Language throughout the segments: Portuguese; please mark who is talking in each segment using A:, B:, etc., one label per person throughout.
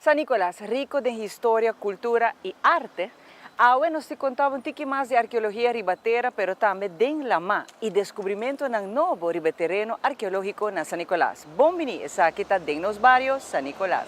A: San Nicolás, rico de historia, cultura y arte, ahora nos contaba un tiki más de arqueología ribatera, pero también de lama y descubrimiento en un nuevo ribaterreno arqueológico en San Nicolás. Bienvenido a Kita de los barrios San Nicolás.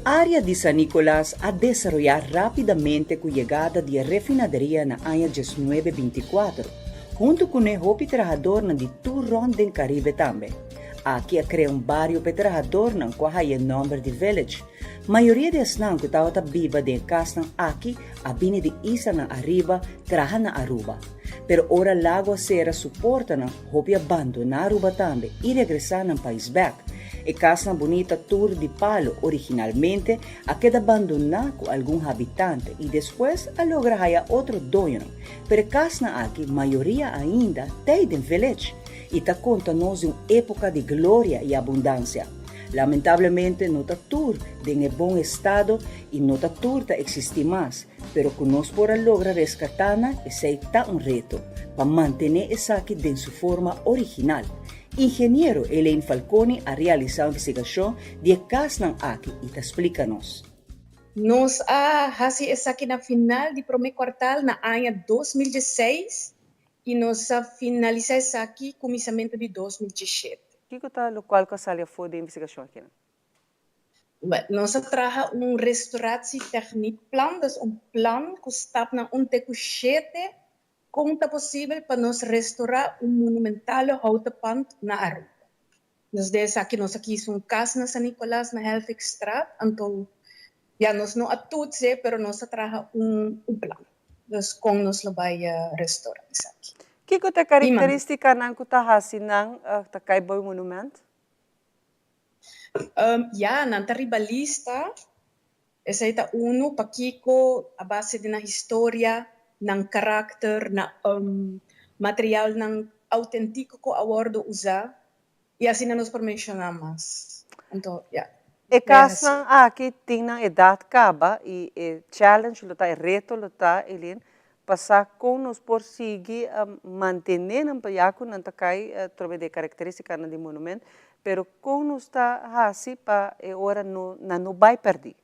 B: A área de San Nicolás a desarrollar rapidamente com a chegada da refinaderia na ano 1924, junto com o hopi trabajador de Turron do Caribe também. Aqui a criar barrio para trabajador na qual o nome de village. Maioria das não que estava viva de casa aqui a bine de isa na arriba traja na Aruba. Pero ora lago será suporta na hopi abandonar Aruba também e regressar no país back. E casa bonita Tour de Palo originalmente a queda abandonada com algum habitante e depois a logra haya outro dono. Pero casa aqui maioria ainda tem de village e ta conta-nos uma época de glória e abundância. Lamentavelmente não está tour em bom estado e não está tour ta existe mais, pero conosco por logra rescatana e sei tá reto para manter essa aqui em sua forma original. Engenheiro Elaine Falcone a realizar uma investigação de casa aqui e te explica-nos.
C: Nós fazemos essa aqui na final do primeiro quartal na ano 2016 e nós finalizamos essa aqui no começamento de 2017.
A: O que está no qual que a foi de investigação aqui?
C: Nós trabalhamos restauratie techniek plan, dus plan que está na tecuchete como é possível para nós restaurar monumental houten pand na Aruba. Dus dessa aqui nós aqui casa na San Nicolás na Helvikstraat, então nós não atuamos, pero nós trabalhamos plan. Dus como nós vai restaurar isso aqui.
A: Que é a característica não que está assim tá caibo monumento?
C: Na ribalista, essa é uno pakiko a base de na história ng karakter, na material ng autêntico que abordo usar e assim nós mencionamos. Então,
A: E caso aqui tem na idade caba e challenge luta e reto luta Elin passar com nos por seguir manter não para com não cai trobe de característica de monumento, pero com nos está assim para hora não vai perder.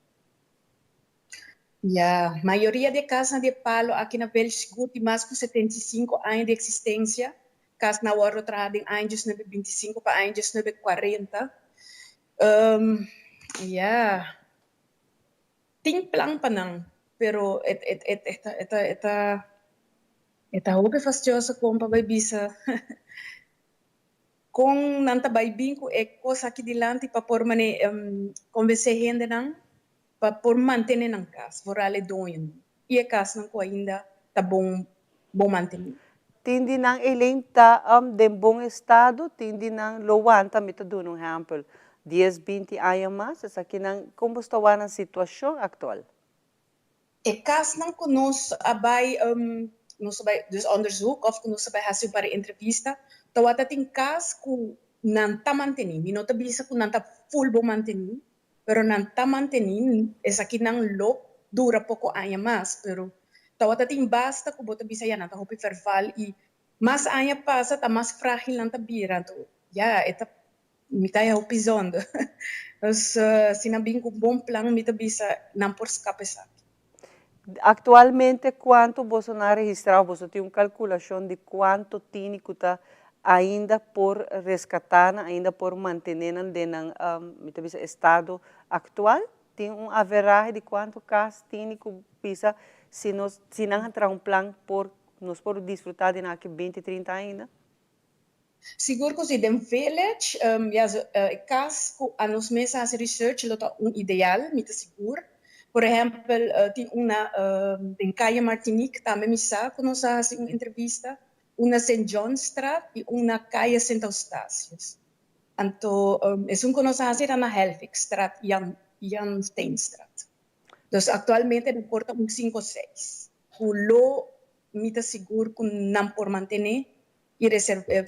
C: Maioria de casas de palo aqui na Bélgica tem mais de 75 anos de existência. Casa na hora de anos 25 para anos 40. Tem plan para não, pero esta hobby fastidiosa com para bisa. Com nanta baibinco é coisa aqui dilante para por mane convencer gente não para por manter na casa, por ale doen. E a casa não ainda tá bom manter.
A: Tindi nang Elaine ta de bom estado, tindi nang lowan ta mita do um exemplo 10-20 anos mais, essa aqui nang como está a situação atual?
C: E casa não conosco abai nós vai dus onderzoek of nós vai fazer para entrevista, tawata tem casa ku nanta manteni, não tá bisa ku nanta full bom manteni. Pero nanta mantenin, essa aqui não dura pouco anos mais, pero tawata tem basta que bota bisa nanta hopi ferval e mais anos passa, tá mais frágil nanta bira, então eta mitaya hopi zonda. Então, se não bem com bom plano, mita bisa não por escape sabe.
A: Atualmente, quanto você não registrado, você tem uma calculação de quanto tem que está ainda por resgatar, ainda por manter dentro do estado atual? Tem averagem de quanto casos tem que pisa se não entrar plano por nos por desfrutar de 20, 30 ainda?
C: Seguro que se dem village, caso a nos mesas research lota ideal, mita seguro, Por exemplo, tem uma em Calle Martinique, também me sabe, quando nós fazemos uma entrevista, uma St. John Street e uma Calle St. Eustácios. Então, é um que nós fazemos na Helvig Straat, Jan Steenstraat. Dus atualmente não porta 5 ou 6. O lo me está seguro que não por manter e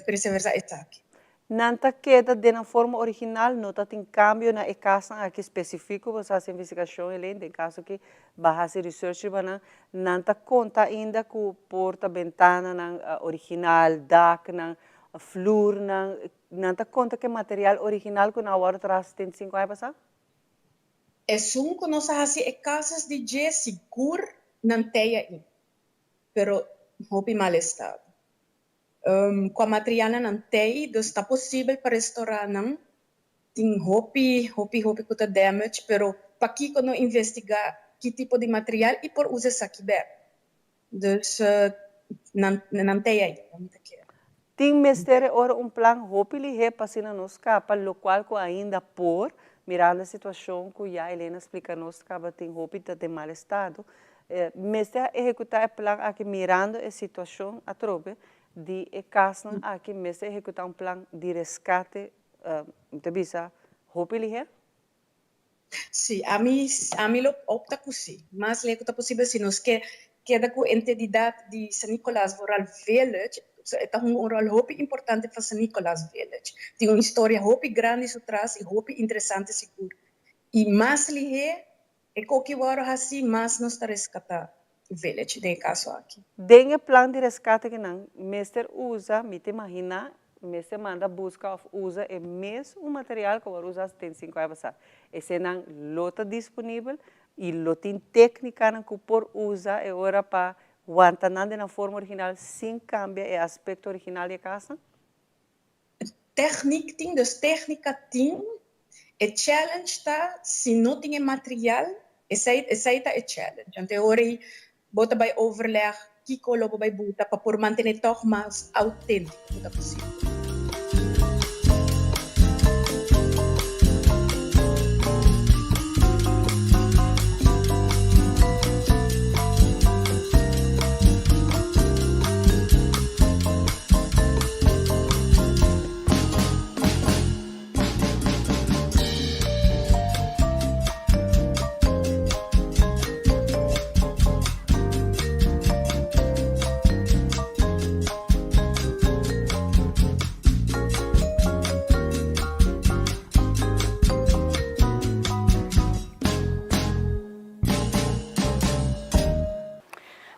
C: preservar essa aqui.
A: Nanta queda de na forma original, nota tem cambio na casa aqui específico, você faz investigação ele, em caso que base research bana, nanta conta ainda com porta ventana na original, DAC na flor na, nanta conta que material original que na hora traz tem 5 anos passar?
C: É um que nós fazemos casas de G seguro não tem aí, pero houve mal estado. Com a material não tem, então está possível para restaurar não. Tem houve que está damage, pero para que quando investigar que tipo de material e por usar isso aqui dentro. Então não tem aí, não tem que.
A: Tem mestre ora plan houve li para se não escapa, lo qual que ainda por mirando a situação que a Helena explica nos que tem houve de mal estado. Mestre executar o plan aqui mirando a situação a trobe de casa aqui mestre executar plan de resgate te bisa houve li
C: Sim, a mim lo opta por si, mas le é possível se nós queda com a entidade de San Nicolás Rural Village, é um rol muito importante para San Nicolás Village. Tem uma história muito grande por trás e muito interessante seguro. E mais li é qualquer hora assim, mais nós está resgatar o village de caso aqui.
A: Dengue plan de resgate que não, mestre usa, me te imagina, mestre manda busca usa o mesmo material que vai usar tem 5 anos passar. Esse não lota disponível e lotin técnica que por usa é hora para guantanando na forma original sem cambia o aspecto original da casa?
C: Técnica tem, é challenge tá, se não tem material, essa é challenge. Então, agora, bota vai overleg, que coloca vai botar para por manter toch mais autêntico possível.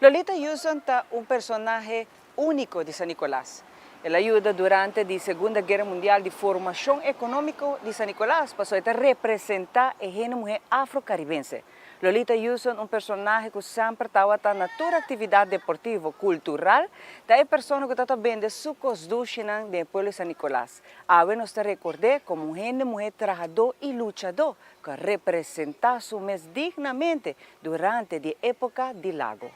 A: Lolita Houston es un personaje único de San Nicolás. Él ayuda durante la Segunda Guerra Mundial de formación económica de San Nicolás, pasó a representar a la mujer afrocaribense. Lolita Houston, un personaje que sempre estava na toda atividade deportiva, cultural, da é pessoa que está vendo su construção do pueblo de San Nicolás. Agora nos recordar como uma mulher trabajador e luchador que representa su mes dignamente durante a época de lago.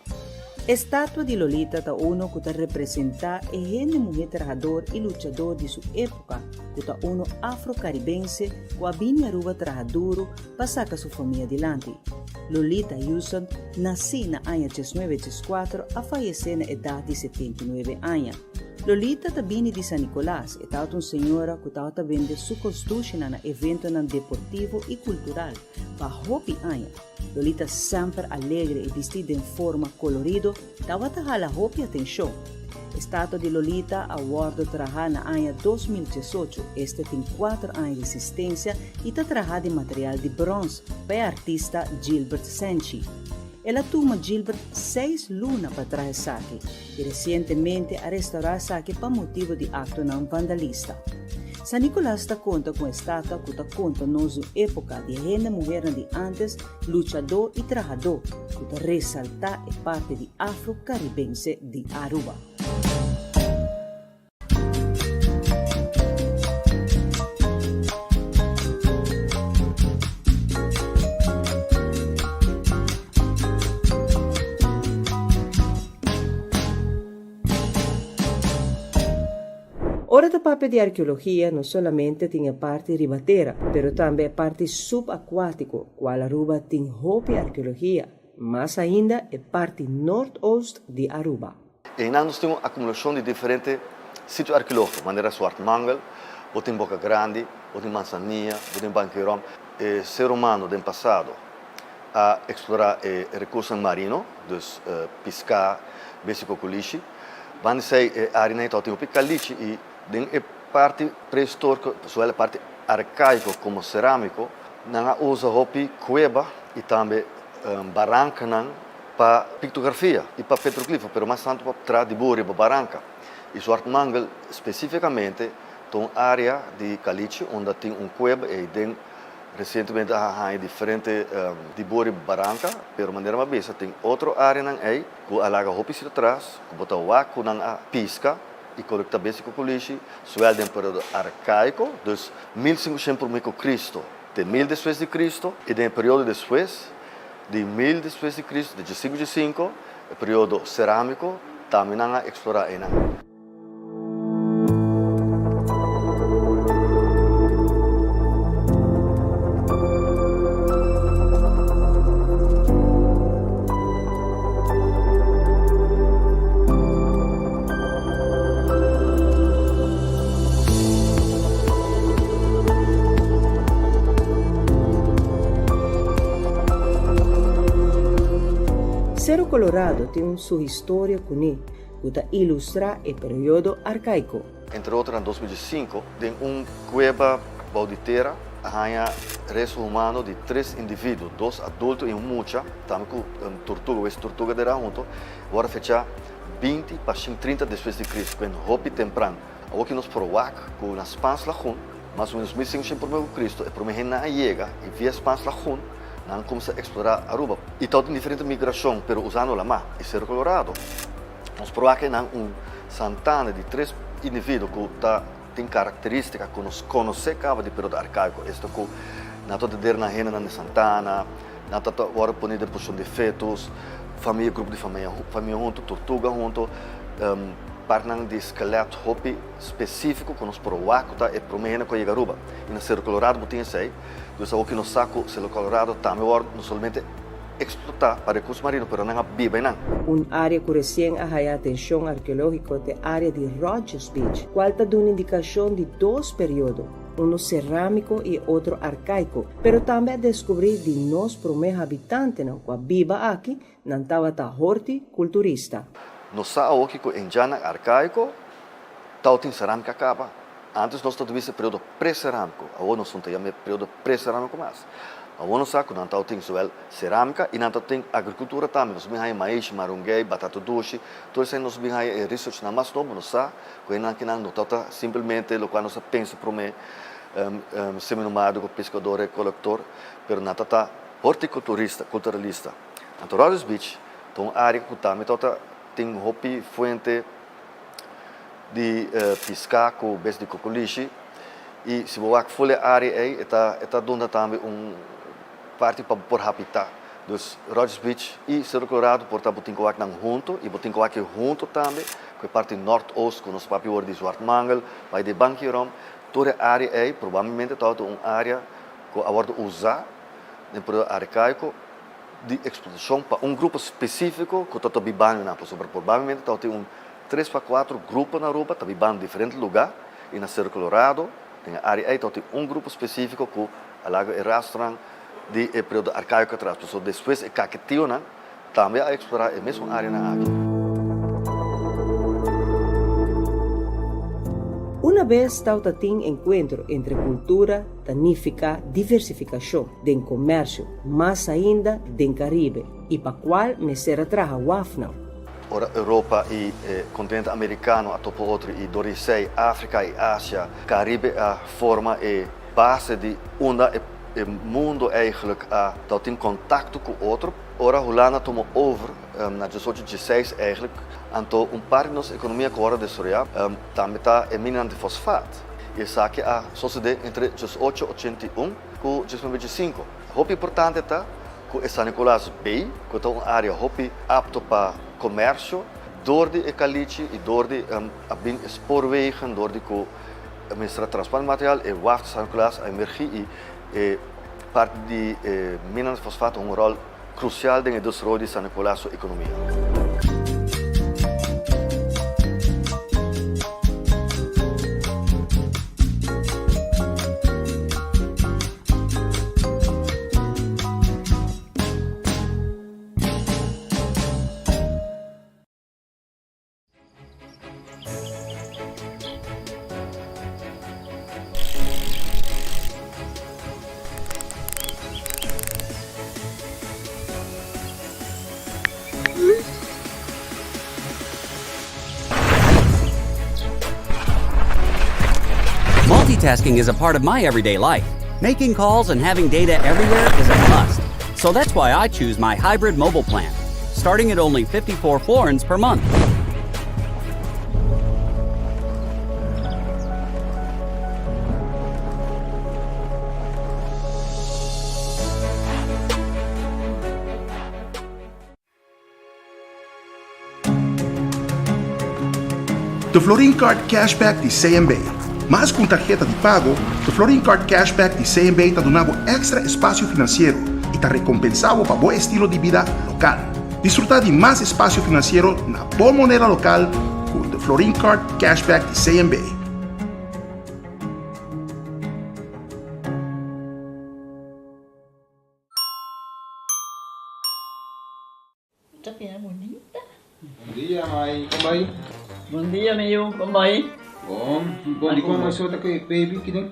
B: Estátua de Lolita ta uno que representa a gente mulher trabajador e luchador de sua época, que ta uno afro-caribense que a vinha ruba trabajador para sacar sua família adiante. Lolita Houston nasceu na ano 1904 a falecer na idade de 79 anos. Lolita ta bini de San Nicolás e tava uma senhora que estava vendo sua construção na evento deportivo e cultural para hobby anos. Lolita sempre alegre e vestida em forma colorida, estava a hala hobby atenção. Estátua de Lolita awardo trabalha na ano 2018. Este tem 4 anos de existência e está trabalhando em material de bronze para a artista Gilbert Senchi. Ela toma Gilbert 6 lunas para trazer saque e recentemente a restaurar saque para motivo de acto não vandalista. San Nicolás está conta com a estátua que está conta nossa época de gente mulher de antes, luchador e trabajador, que está ressaltar a parte de afro-caribense de Aruba. Ora da parte di arqueologia non solamente tem a parte ribatera, pero também a parte subaquático, qual Aruba tem hopi arqueologia, mas ainda a parte nordost de Aruba.
D: E nós temos acumulação de diferentes sítios arqueológicos, maneira Swart Mangel, ou tem Boca Grande, ou tem Manzanilla, ou tem Banqueirão. O ser humano do passado a explorar recursos marinos, dus pescar, besicoculichi, van zij área tem o picalichi e tem a parte pré-histórica, a parte arcaica como cerâmico, não usa hopi cueva e também barranca para pictografia e para petroglifo, mas mais tanto para trás de buri para barranca. E Swart Mangel especificamente tem uma área de caliche onde tem cueva e tem recentemente há diferente de buri barranca, pero maneira mais besta tem outra área aí que alaga hopi se atrás, que bota o água na pisca e coleta básico culichi, suel de período arcaico, dus 1500 m.C. de 1000 depois de Cristo e de período depois de 1000 depois de Cristo, de 5 o período cerâmico, também não explorar aí.
B: Cerro Colorado tem sua história com ele, que ilustra o período arcaico.
D: Entre outras, em 2005, tem cueva bauditeira, arranha resto humano de 3 indivíduos, 2 adultos e mucha, também com tortuga, essa tortuga de junto, agora fecha 20 para 30 depois de Cristo, com hopi temprano. O que nos provoca com nas pans lajun, mas uns 1500 por Cristo, e por mim não chega e via as pans lajun, não começa a explorar Aruba. E tal tem diferente migração, pero usando la mar e Cerro Colorado. Nos provoca que Santana de 3 indivíduos que tem características que nos conhecemos de período arcaico. Isto que não toda der na rena de Santana, não toda hora poner de posição de fetos, família, grupo de família junto, tortuga junto, partem de esqueleto hopi específico que nos provoca e promena com a Aruba. E no Cerro Colorado não tem isso aí. Então, o que nos saco, Cerro Colorado também não somente explotar para recursos marinos, mas não vive não.
B: Área que recém arraia atenção arqueológica é a área de Rogers Beach, qual está dando indicação de 2 períodos, um cerâmico e outro arcaico, pero também descobrir de nós primeiros habitantes que vive aqui, não estava horticulturista.
D: Nos saco que em Jana arcaico, tal tem cerâmica acaba. Antes nós tínhamos período pré-cerâmico, agora nós temos período pré-cerâmico mais. Agora nós sabemos que não temos cerâmica e não temos agricultura também. Nós temos maíz, marunguei, batata doce, tudo isso nós temos research na mais novo, nós sabemos que não está simplesmente o que nós pensamos para mim, semi-nomádico, pescador e coletor, mas não está horticulturista, culturalista. Então, Rogers Beach é uma área que também tem hopi fuente de pescar com o beijo de coculichi e se você for a área aí está dando também parte para por habitat dos Rogers Beach e Cerro Colorado portanto tem que não junto e tem que junto também com a parte norte-oeste com os papi de Swart Mangel vai de Banqueirão toda a área aí provavelmente está uma área que agora usar no período arcaico de exploração para grupo específico que está vivendo na pessoa provavelmente tem 3 para 4 grupos na Aruba, também vão em diferentes lugares. E na Cerro Colorado, tem a área aí, tem grupo específico que alaga e rastram de período arcaico atrás. Então, depois, o caquetio, também a explorar a mesma área na área.
B: Uma vez tauta tem encontro entre cultura, tanifica, diversificação, den comércio, mais ainda den Caribe, e para qual me será traga Wafna.
D: Ora, Europa e continente americano, a topo outro, e Dorisei, África e Ásia, Caribe, a forma e base de onda e mundo eigenlijk dat in contact com outro. Ora, Holanda tomou over na 1816 eigenlijk, então parte da nossa economia que agora desarrollar também está em minas de fosfato. E isso aqui sucede entre 1881 e 1825. O importante é que San Nicolás Bay, que é uma área apta para comércio, door die ecalitie, door die spoorwegen, door die transportmateriaal e wacht circulatie energie e parte di minas fosfato un rol crucial nel desarrollo di San Nicolás economia.
E: Multitasking is a part of my everyday life. Making calls and having data everywhere is a must. So that's why I choose my hybrid mobile plan, starting at only 54 florins per month.
F: De Florin Card Cashback di CMB. Mas com tarjeta de pago, o Florin Card Cashback de CMB te donava extra espaço financeiro e te recompensava para bom estilo de vida local. Desfrutar de mais espaço financeiro na boa moneda local com o Florin Card Cashback de CMB.
G: Bom dia, mãe. Como vai?
H: Bom dia, meu. Como vai?
G: Bom dia, como você está aqui, baby? Que tem?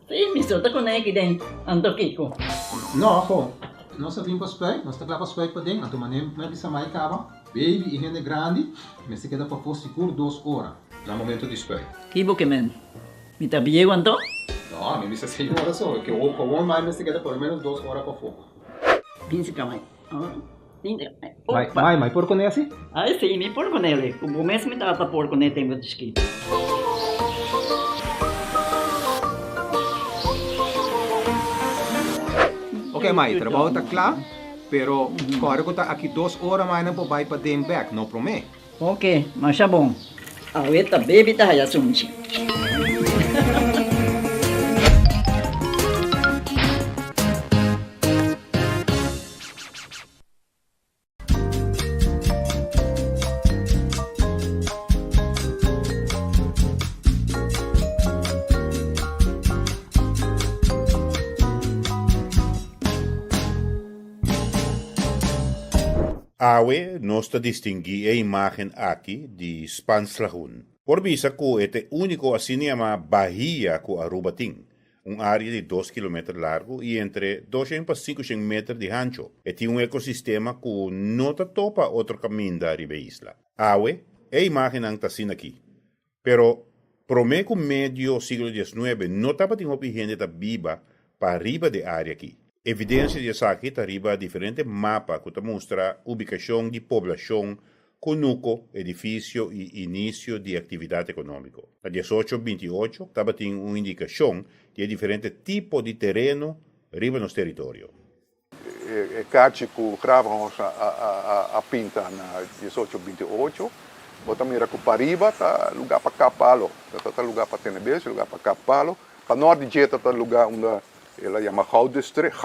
H: Sim, me solta com ele dentro. Ando Kiko.
G: Não, pô. Nós vimos para spray, nós estamos para spray para dentro. Então, mané, mas essa mãe acaba. Baby e rende grande, mas se queda para pôr seguro 2 horas. No momento de spray.
H: Kibo que men. Me tá bem quanto?
G: Não, me disse 6 horas só. Que o comum mais se queda pelo menos 2 horas para fogo.
H: Pince kamay.
G: Mãe, por conhece?
H: Ai, sim, me por com ele. O mês me tá por com ele tem muito esquito.
G: Ok, mãe, trabalho está claro, pero agora que está aqui 2 horas mais não pode ir para dentro back, não promete.
H: Ok, mas tá bom. A ueta baby tá aí assunto.
I: Awe nos te distingui a imagen aqui de Spanslahun. Por visa que este único asinema bahia com Aruba tem, área de 2 km largo e entre 200 a 500 metros de ancho, e tem ecossistema que não te topa outro caminho da riba isla. Awe é a imagem ang tasin aqui. Pero, prometo medio siglo XIX não estava tem gente da viva para riba de área aqui. Evidência de aqui está arriba diferente mapa que mostra ubicação de população, conuco, edifício e início de atividade econômica. A 1828 estava tem uma indicação de diferente tipo de terreno arriba nos territórios.
J: É carte que gravamos a pinta na 1828, bota mira que para arriba tá lugar para Capalo, tá lugar para Tenebes, lugar para Capalo, para norte de tá lugar onde ela chama Goud District,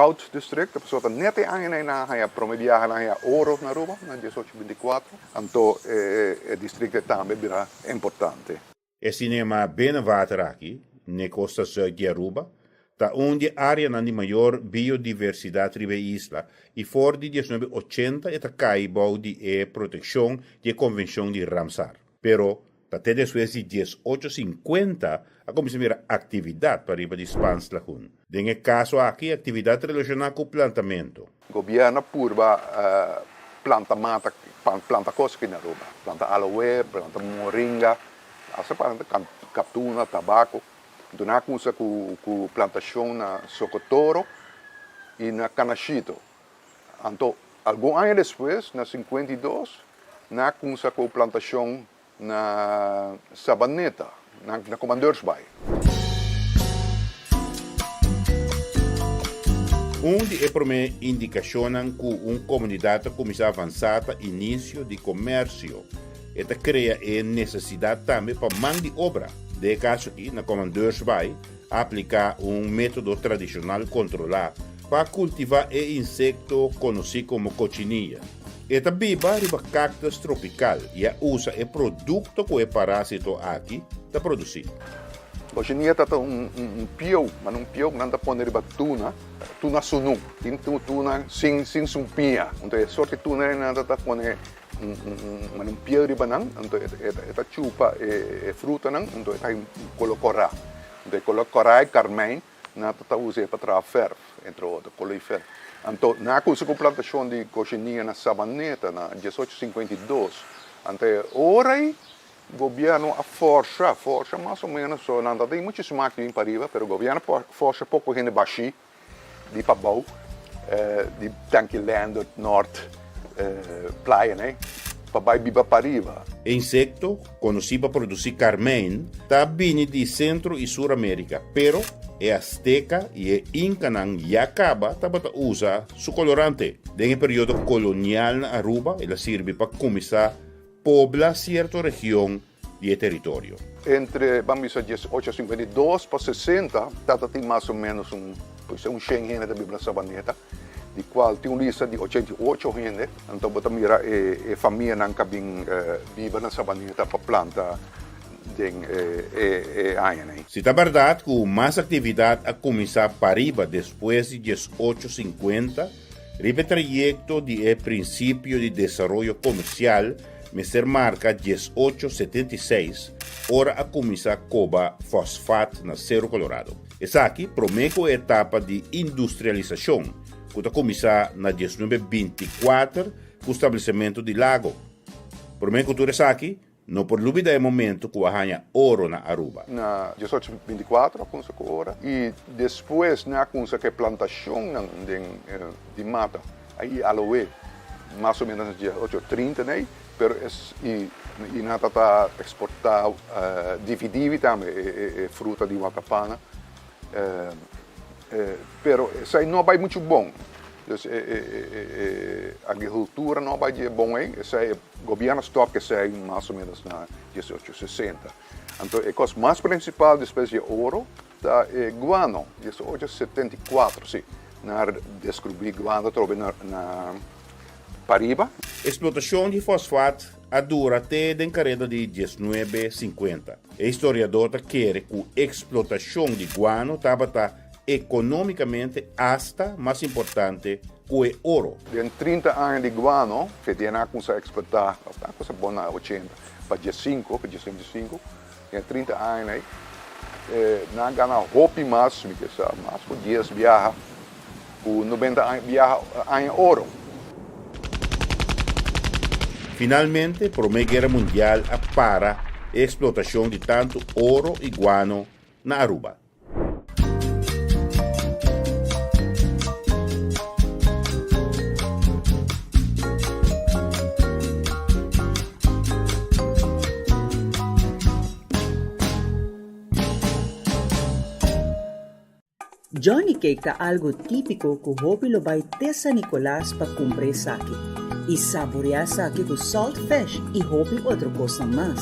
J: a pessoa está net aan na a promediar na ouro na Aruba, na 1824, então o distrito também será importante.
I: E cinema bem water aqui, na costa sul de Aruba, está onde a área de maior biodiversidade riba isla, e fora de 1980 está caído de proteção de convenção de Ramsar. Pero, até depois de 1850, a começar a atividade para riba de Spanslahun. Nesse caso aqui, atividade relacionada com o plantamento.
J: O governo purba planta mata, planta coisas aqui na Aruba. Planta aloe, planta moringa, essa planta captuna, tabaco. Então, nós começamos com plantação na Socotoro e na Canachito. Então, alguns anos depois, na 52, nós começamos com plantação na Sabaneta, na Comandeursbaai.
I: Onde é para me indicação que uma comunidade começa a avançar início de comércio, Esta crea a necessidade também para mão de obra. De caso aqui, na Comandeursbaai, aplicar método tradicional controlado para cultivar o insecto conhecido como cochinilla. Esta biba riba cactus tropical e usa o produto que o parásito aqui para produzir.
J: Cochinilla é piau, mas piau não está pondo riba tuna sunu, tuna sin sumpia. Então a sorte tuna não está pondo piau riba não, então esta chupa fruta não, então está colocar. Então colocar carmém, não está usando para trabalhar ferro, entre outros, colocar. Então, na plantação de cochinilla na Sabaneta, na 1852, até ora o governo força mais ou menos, não tem muitos máquinas para arriba, mas o governo força pouco gente baixi, de Pabau, de Tanquiland, Norte, Praia, né? Para biba para arriba.
I: Insecto, conhecido para produzir carmém, está vindo de Centro e Sul América, pero é Azteca e é Inca já acaba para usar su colorante. Em período colonial na Aruba, ela serve para começar a poblar certa região de território.
J: Entre, vamos dizer, 1852 para 60, tem mais ou menos 100 gente da Bíblia Sabaneta, de qual tem uma lista de 88 gente, então você mira a família que vive na Sabaneta para plantar.
I: Se está verdade que mais atividade a começar para arriba depois de 1850, o trajecto de princípio de desenvolvimento comercial me ser marca 1876, hora a começar a cobrar fosfato na Cerro Colorado. Essa aqui promete a etapa de industrialização, que está começar na 1924 com o estabelecimento de Lago. Promete que tudo isso aqui não por dúvida é momento que ganha ouro na Aruba.
J: Na 1824, com ouro. E depois, na plantação de mata, aí aloe, mais ou menos na 1830, né? E nada está exportado, dividido também, fruta de Huacapana. Pero isso aí não vai muito bom. A agricultura não vai ser bom, hein? O governo toca isso aí mais ou menos na 1860. Então, a coisa mais principal depois de ouro é guano, 1874, sim. Descobri guano na Pariba.
I: Explotação de fosfato dura até a década de 1950. O historiador quer que a explotação de guano estava economicamente hasta mais importante que o ouro.
J: Em 30 anos de guano, que tinha a exportar, a coisa boa na 80, para 15, para 75, em 30 anos, não ganha roupa mais, por dias viaja, por 90 anos viaja em ouro.
I: Finalmente, a Primeira Guerra Mundial para a explotação de tanto ouro e guano na Aruba.
B: Johnny Cake é algo típico que o Hopi lo vai até San Nicolás para comprar sake e saborear sake com salt fish e Hopi outra coisa mais.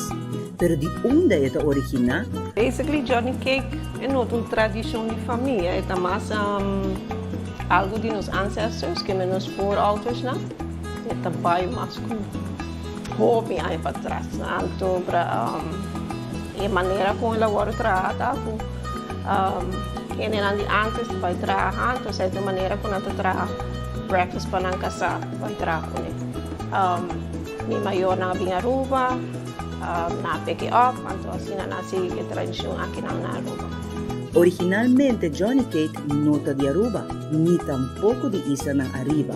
B: Pero de onde é a original?
K: Basically, Johnny Cake é uma tradição de família. É mais algo de nos ancestors que nos voorouders, né? É também mais com Hopi aí para trás. Então, a maneira como ela agora trata, que antes vai trabalhar, então certa maneira quando ela trabalha breakfast para não casar vai trabalhar com minha maior na Aruba, na pick up, então assim nasce a tradição aqui na Aruba.
B: Originalmente Johnny Cake não está de Aruba, nem tampouco de Isla na Arriba.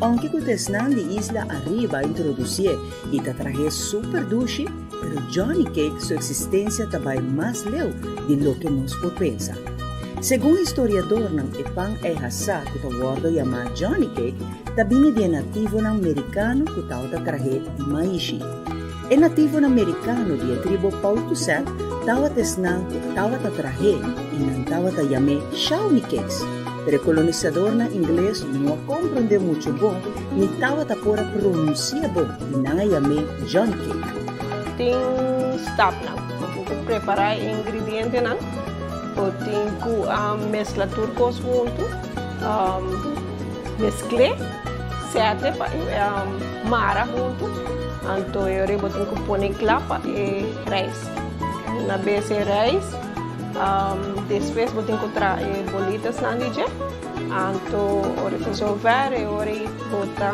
B: Aunque o tesnan de Isla Arriba introduziu e te traje super duche, pero Johnny Cake sua existência também mais leu de lo que nos por pensar. Segundo o historiador, o pão é raça que o guarda chamado Johnny Cake, também é nativo americano que o traje de maishi. É nativo americano de tribo Pautusset, tawa tesnan que tawa traje e não tawa chamado Shawnee Cakes. Pero o colonizador na inglês não compreendeu muito bom, nem tawa por pronunciar bom e não chamado Johnny Cake.
K: botin stap na. Botin preparar ingrediente na. Botin ku mezcla turcos junto. Mescle. Sete pa mara junto. Anto eu botin ku pone clapa e rice. Na base rice. Depois botin ku tra bolitas na nije. Anto ore resolver e ore bota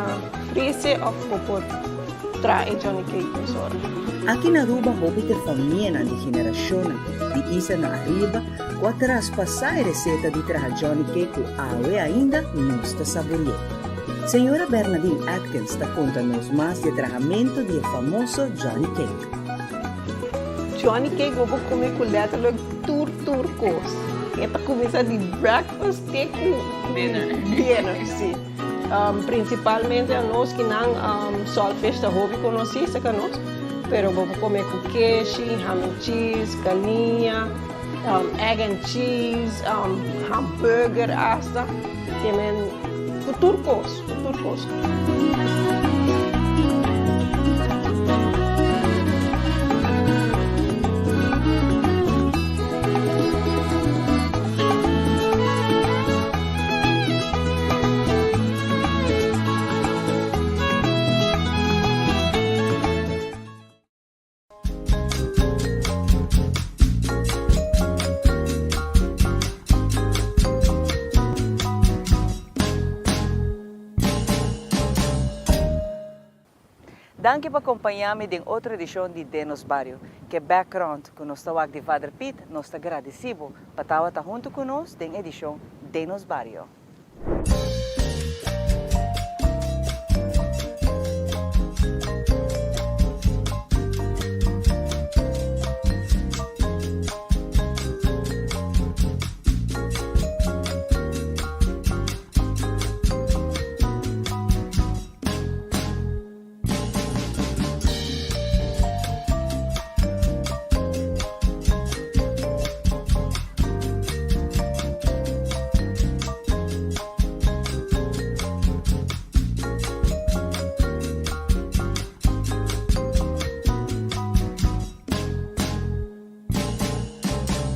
K: frise of popor tra e Johnny Cake pessoa.
B: Aqui na Aruba, hobby família de geração de isa na arriba, quando passar a receita de traja Johnny Cake awe ainda não está saboreando. Senhora Bernadine Atkins está contando-nos mais de tratamento do famoso Johnny Cake.
K: Johnny Cake vou comer com letra turcos. Esta começa de breakfast até com dinner, sim. Principalmente a nós que não solfesh da hobby conheci, saca nós. Pero vamos comer com queijo, ham and cheese, galinha, egg and cheese, hambúrguer, hasta. Também turcos.
B: Danke por acompanhar-me em outra edição de Denos Barrio, que background que nós estamos de Father Pete, nós estamos agradecidos por estar junto conosco em edição Denos Barrio.